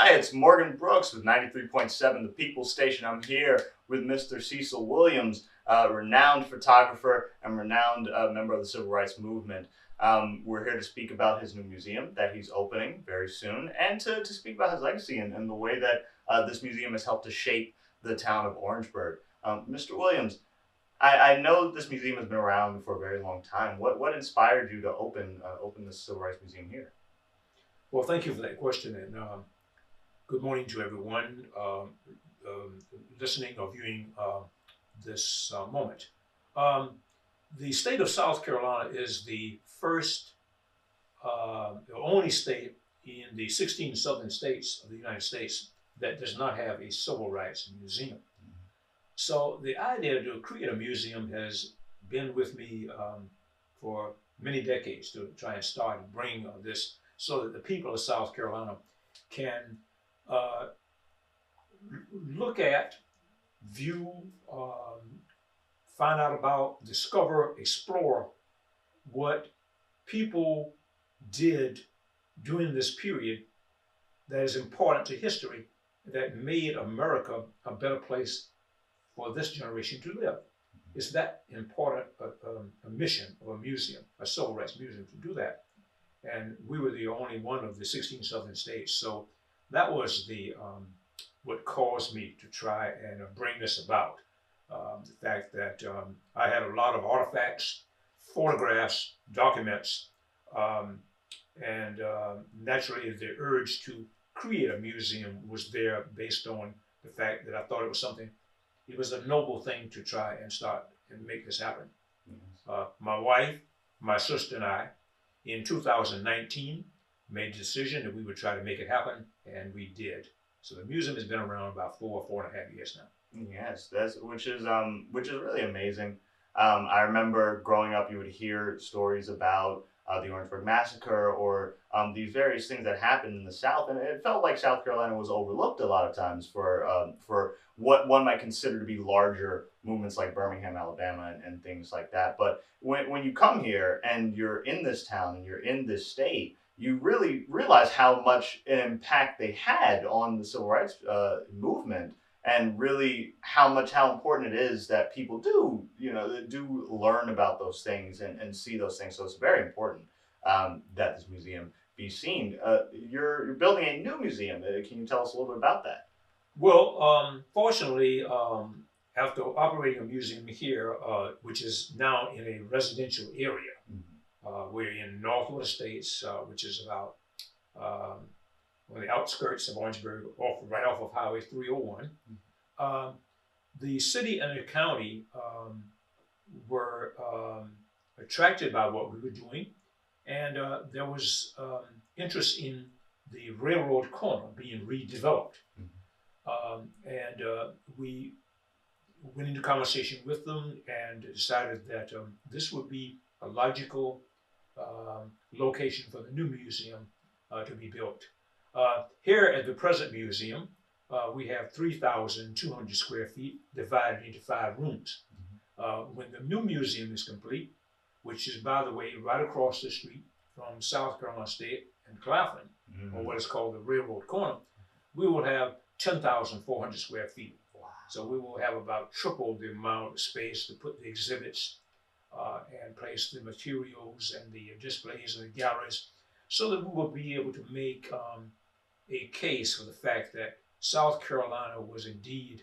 Hi, it's Morgan Brooks with 93.7 The People's Station. I'm here with Mr. Cecil Williams, renowned photographer and renowned member of the Civil Rights Movement. We're here to speak about his new museum that he's opening very soon, and to speak about his legacy and the way that this museum has helped to shape the town of Orangeburg. Mr. Williams, I know this museum has been around for a very long time. What inspired you to open this Civil Rights Museum here? Well, thank you for that question, and good morning to everyone listening or viewing this moment. The state of South Carolina is the only state in the 16 southern states of the United States that does not have a civil rights museum. So the idea to create a museum has been with me for many decades, to try and start and bring this so that the people of South Carolina can look at, view, find out about, discover, explore what people did during this period that is important to history, that made America a better place for this generation to live. It's that important a mission of a museum, a civil rights museum, to do that. And we were the only one of the 16 southern states. So that was the what caused me to try and bring this about. The fact that I had a lot of artifacts, photographs, documents, and naturally the urge to create a museum was there based on the fact that I thought it was a noble thing to try and start and make this happen. My wife, my sister, and I, in 2019, made the decision that we would try to make it happen, and we did. So the museum has been around about 4.5 years now. Yes, which is really amazing. I remember growing up, you would hear stories about the Orangeburg Massacre or these various things that happened in the South, and it felt like South Carolina was overlooked a lot of times for what one might consider to be larger movements like Birmingham, Alabama, and things like that. But when you come here and you're in this town and you're in this state, you really realize how much impact they had on the civil rights movement, and really how important it is that people do learn about those things and see those things. So it's very important that this museum be seen. You're building a new museum. Can you tell us a little bit about that? Well, fortunately, after operating a museum here, which is now in a residential area, we're in northwest states, which is about on the outskirts of Orangeburg, right off of Highway 301. The city and the county were attracted by what we were doing, and there was interest in the railroad corner being redeveloped. We went into conversation with them and decided that this would be a logical location for the new museum to be built. Here at the present museum, we have 3,200 square feet divided into 5 rooms. When the new museum is complete, which is, by the way, right across the street from South Carolina State and Claflin, or what is called the Railroad Corner, we will have 10,400 square feet. Wow. So we will have about triple the amount of space to put the exhibits and place the materials and the displays and the galleries, so that we will be able to make a case for the fact that South Carolina was indeed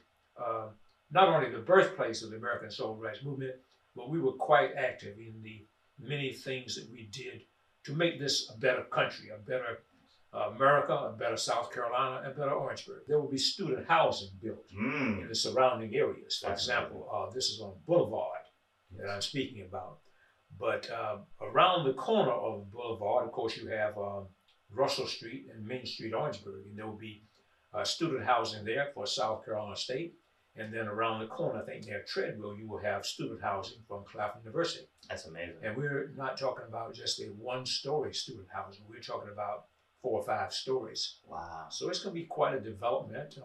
not only the birthplace of the American Civil Rights Movement, but we were quite active in the many things that we did to make this a better country, a better America, a better South Carolina, and better Orangeburg. There will be student housing built in the surrounding areas. For example, this is on Boulevard that I'm speaking about. But around the corner of the Boulevard, of course, you have Russell Street and Main Street, Orangeburg, and there will be student housing there for South Carolina State. And then around the corner, I think near Treadwell, you will have student housing from Claflin University. That's amazing. And we're not talking about just a one-story student housing. We're talking about 4 or 5 stories. Wow. So it's going to be quite a development.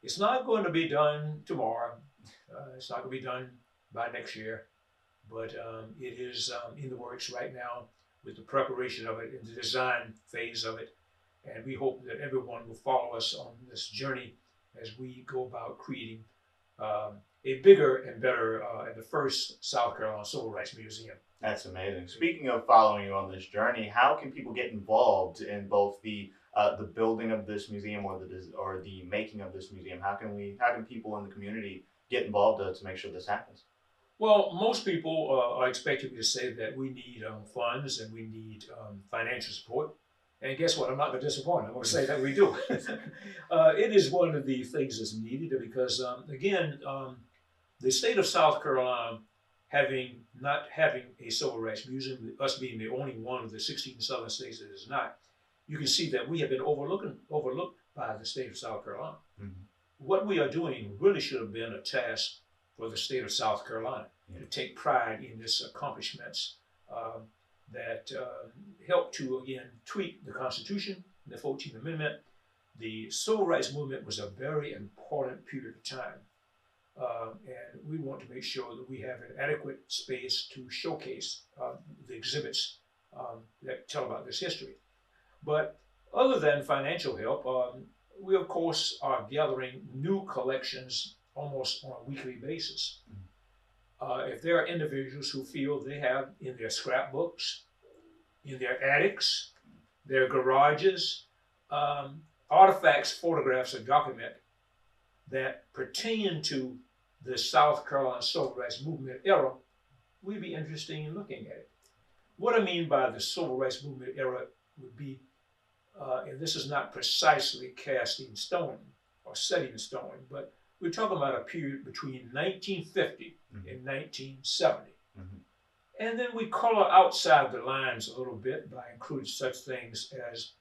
It's not going to be done tomorrow. It's not going to be done by next year. But it is in the works right now with the preparation of it, in the design phase of it. And we hope that everyone will follow us on this journey as we go about creating a bigger and better and the first South Carolina Civil Rights Museum. That's amazing. Speaking of following you on this journey, how can people get involved in both the building of this museum or the making of this museum? How can people in the community get involved to make sure this happens? Well, most people are expecting me to say that we need funds and we need financial support. And guess what? I'm not going to disappoint. I'm going to say that we do. It is one of the things that's needed because, again, the state of South Carolina not having a civil rights museum, us being the only one of the 16 southern states that is not, you can see that we have been overlooked by the state of South Carolina. Mm-hmm. What we are doing really should have been a task for the state of South Carolina to take pride in its accomplishments that helped to, again, tweak the Constitution, the 14th Amendment. The Civil Rights Movement was a very important period of time. And we want to make sure that we have an adequate space to showcase the exhibits that tell about this history. But other than financial help, we of course are gathering new collections almost on a weekly basis. If there are individuals who feel they have in their scrapbooks, in their attics, their garages, artifacts, photographs, or document that pertain to the South Carolina Civil Rights Movement era, we'd be interested in looking at it. What I mean by the Civil Rights Movement era would be, and this is not precisely cast in stone or set in stone, but we're talking about a period between 1950 and 1970. And then we color outside the lines a little bit by including such things as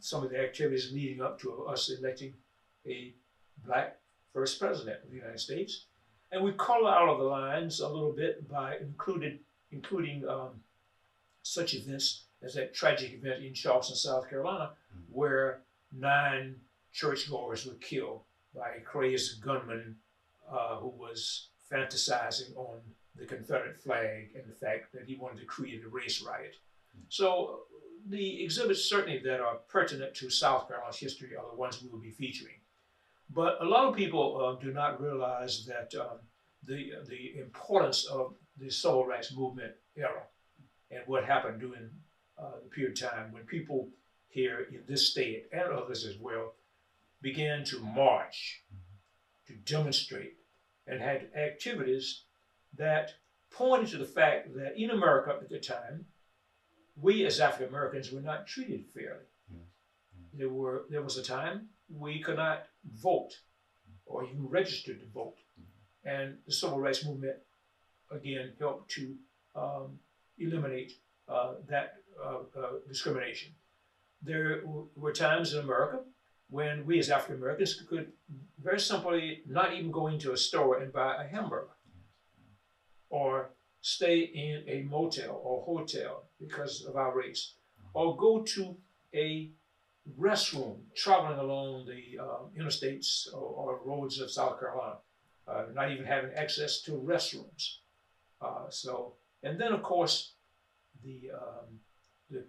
some of the activities leading up to us electing a Black first president of the United States. And we color out of the lines a little bit by including such events as that tragic event in Charleston, South Carolina, where 9 churchgoers were killed by a crazed gunman who was fantasizing on the Confederate flag and the fact that he wanted to create a race riot. So the exhibits certainly that are pertinent to South Carolina's history are the ones we will be featuring. But a lot of people do not realize that the importance of the Civil Rights Movement era and what happened during the period of time when people here in this state and others as well began to march, to demonstrate, and had activities that pointed to the fact that in America at the time, we as African Americans were not treated fairly. There was a time we could not vote or even register to vote. And the Civil Rights Movement, again, helped to eliminate that discrimination. There were times in America when we as African Americans could very simply not even go into a store and buy a hamburger or stay in a motel or hotel because of our race, or go to a restroom traveling along the interstates or roads of South Carolina, not even having access to restrooms. And then of course, the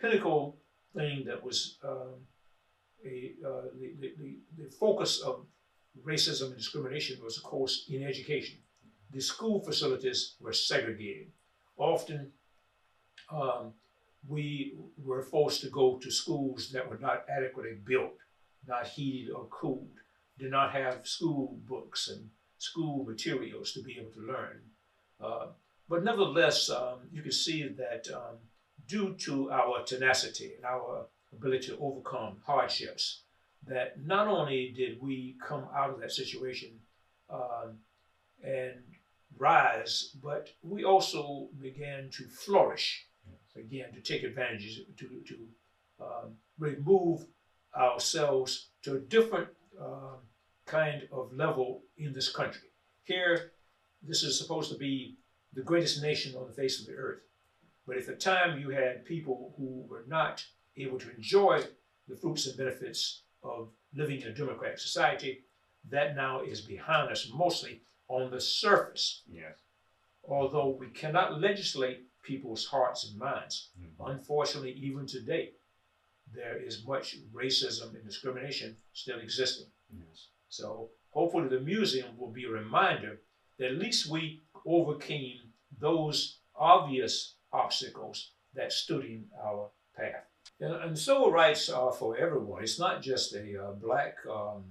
pinnacle thing that was the focus of racism and discrimination was, of course, in education. The school facilities were segregated. Often, we were forced to go to schools that were not adequately built, not heated or cooled, did not have school books and school materials to be able to learn. But nevertheless, you can see that due to our tenacity and our ability to overcome hardships, that not only did we come out of that situation and rise, but we also began to flourish, again, to take advantages, to really move ourselves to a different kind of level in this country. Here, this is supposed to be the greatest nation on the face of the earth. But at the time, you had people who were not able to enjoy the fruits and benefits of living in a democratic society. That now is behind us, mostly on the surface. Yes. Although we cannot legislate people's hearts and minds, unfortunately, even today, there is much racism and discrimination still existing. Yes. So hopefully the museum will be a reminder that at least we overcame those obvious obstacles that stood in our path. And civil rights are for everyone. It's not just a black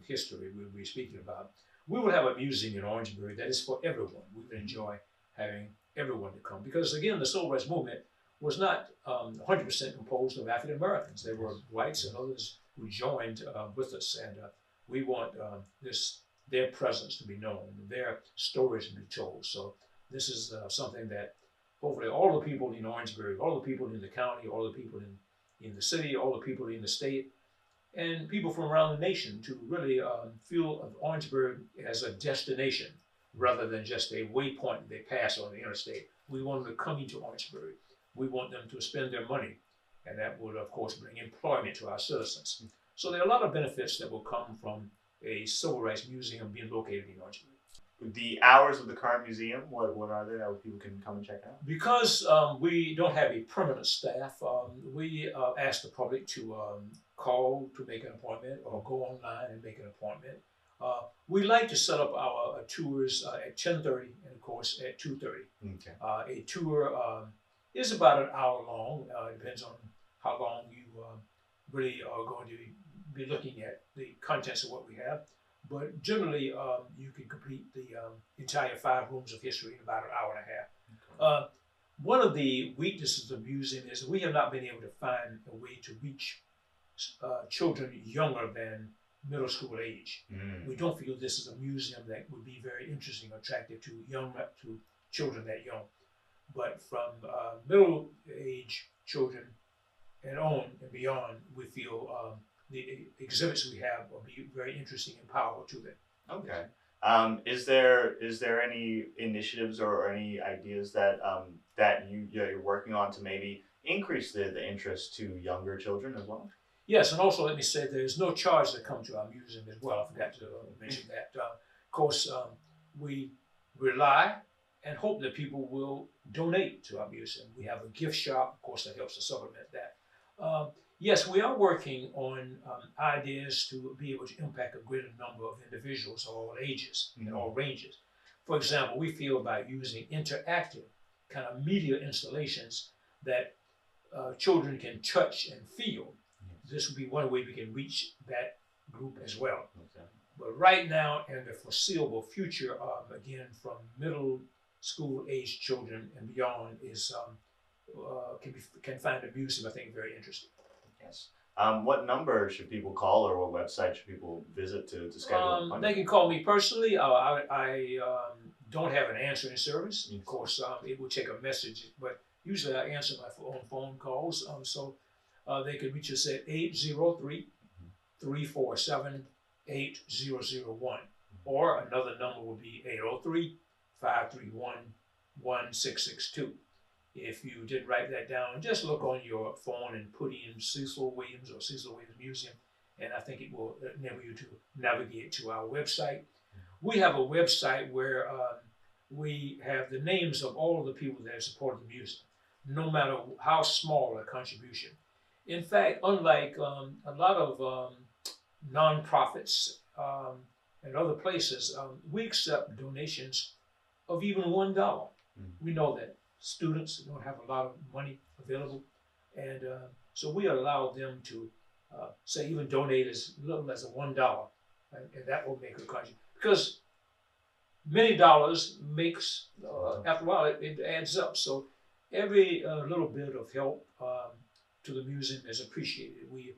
history we'll be speaking about. We will have a museum in Orangeburg that is for everyone. We would enjoy having everyone to come because, again, the civil rights movement was not 100% composed of African Americans. There were whites and others who joined with us, and we want their presence to be known, their stories to be told. So this is something that hopefully all the people in Orangeburg, all the people in the county, all the people in the city, all the people in the state, and people from around the nation to really feel of Orangeburg as a destination rather than just a waypoint they pass on the interstate. We want them to come into Orangeburg. We want them to spend their money, and that would, of course, bring employment to our citizens. So there are a lot of benefits that will come from a civil rights museum being located in Orangeburg. The hours of the current museum, what are they that people can come and check out? Because we don't have a permanent staff, we ask the public to call to make an appointment or go online and make an appointment. We like to set up our tours at 10:30 and, of course, at 2:30. Okay. A tour is about an hour long. It depends on how long you really are going to be looking at the contents of what we have. But generally, you can complete the entire 5 rooms of history in about an hour and a half. Okay. One of the weaknesses of the museum is we have not been able to find a way to reach children younger than middle school age. We don't feel this is a museum that would be very interesting or attractive to children that young. But from middle age children and on and beyond, we feel the exhibits we have will be very interesting and powerful to them. Okay. Is there any initiatives or any ideas that you're working on to maybe increase the interest to younger children as well? Yes, and also let me say there's no charge that come to our museum as well. I forgot to mention that. Of course, we rely and hope that people will donate to our museum. We have a gift shop, of course, that helps to supplement that. Yes, we are working on ideas to be able to impact a greater number of individuals of all ages and all ranges. For example, we feel by using interactive kind of media installations that children can touch and feel. This would be one way we can reach that group as well. Okay. But right now, in the foreseeable future, again, from middle school age children and beyond is can find the museum, I think, very interesting. Yes. What number should people call, or what website should people visit to schedule an appointment? They can call me personally. I don't have an answering service. Of course, it will take a message, but usually I answer my phone calls. So they can reach us at 803-347-8001. Or another number would be 803-531-1662. If you didn't write that down, just look on your phone and put in Cecil Williams or Cecil Williams Museum, and I think it will enable you to navigate to our website. We have a website where we have the names of all of the people that have supported the museum, no matter how small a contribution. In fact, unlike a lot of nonprofits and other places, we accept donations of even $1. We know that students don't have a lot of money available, and so we allow them to say even donate as little as $1, and that will make a contribution. Because many dollars makes, after a while, it adds up. So every little bit of help to the museum is appreciated. We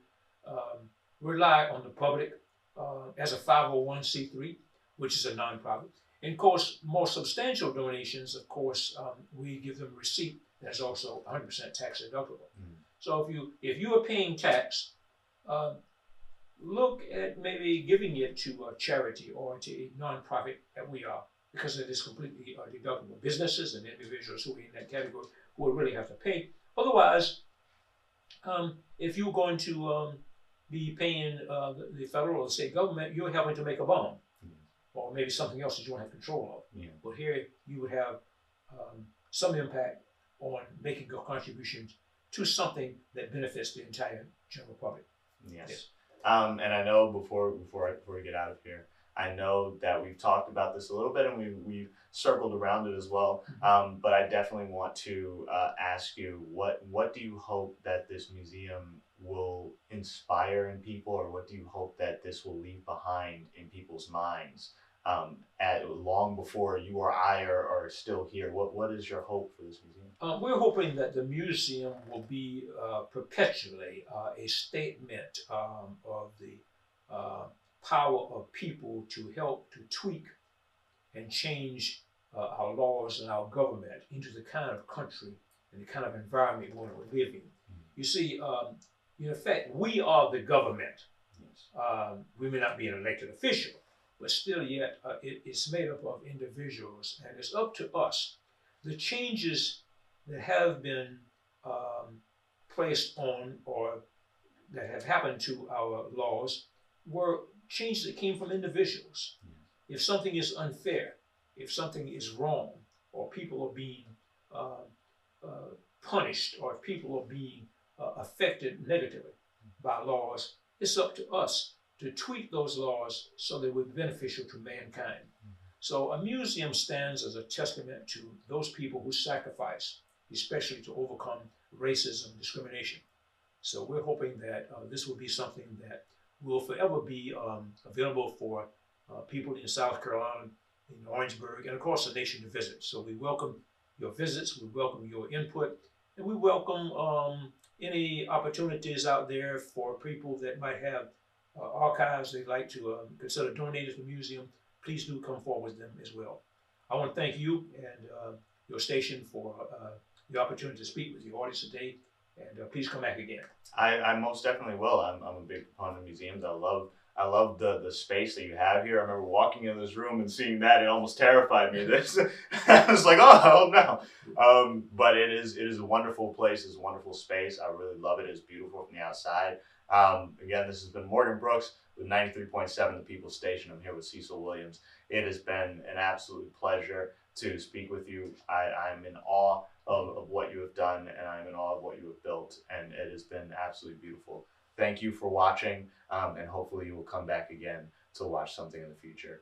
rely on the public as a 501c3, which is a nonprofit. And of course, more substantial donations, of course, we give them a receipt that's also 100% tax deductible. So if you are paying tax, look at maybe giving it to a charity or to a nonprofit that we are, because it is completely deductible. Businesses and individuals who are in that category will really have to pay. Otherwise, if you're going to be paying the federal or the state government, you're having to make a bond. Or maybe something else that you don't have control of. Yeah. But here you would have some impact on making a contribution to something that benefits the entire general public. Yes. And I know before we get out of here, I know that we've talked about this a little bit and we've circled around it as well. But I definitely want to ask you what do you hope that this museum will inspire in people, or what do you hope that this will leave behind in people's minds at long before you or I are still here? What is your hope for this museum? We're hoping that the museum will be perpetually a statement of the power of people to help to tweak and change our laws and our government into the kind of country and the kind of environment we want to live in. You see, in effect, we are the government. Yes. We may not be an elected official, but still yet it's made up of individuals, and it's up to us. The changes that have been placed on or that have happened to our laws were changes that came from individuals. If something is unfair, if something is wrong, or people are being punished, or if people are being affected negatively by laws, it's up to us to tweak those laws so they would be beneficial to mankind. So a museum stands as a testament to those people who sacrifice, especially to overcome racism and discrimination. So we're hoping that this will be something that will forever be available for people in South Carolina, in Orangeburg, and of course the nation to visit. So we welcome your visits, we welcome your input, and we welcome any opportunities out there for people that might have archives they'd like to consider donating to the museum. Please do come forward with them as well. I want to thank you and your station for the opportunity to speak with your audience today, and please come back again. I most definitely will. I'm a big proponent of museums. I love the space that you have here. I remember walking in this room and seeing that; it almost terrified me. This I was like, oh no. But it is a wonderful place. It's a wonderful space. I really love it. It's beautiful from the outside. Again, this has been Morgan Brooks with 93.7 The People's Station. I'm here with Cecil Williams. It has been an absolute pleasure to speak with you. I'm in awe of what you have done, and I'm in awe of what you have built, and it has been absolutely beautiful. Thank you for watching, and hopefully you will come back again to watch something in the future.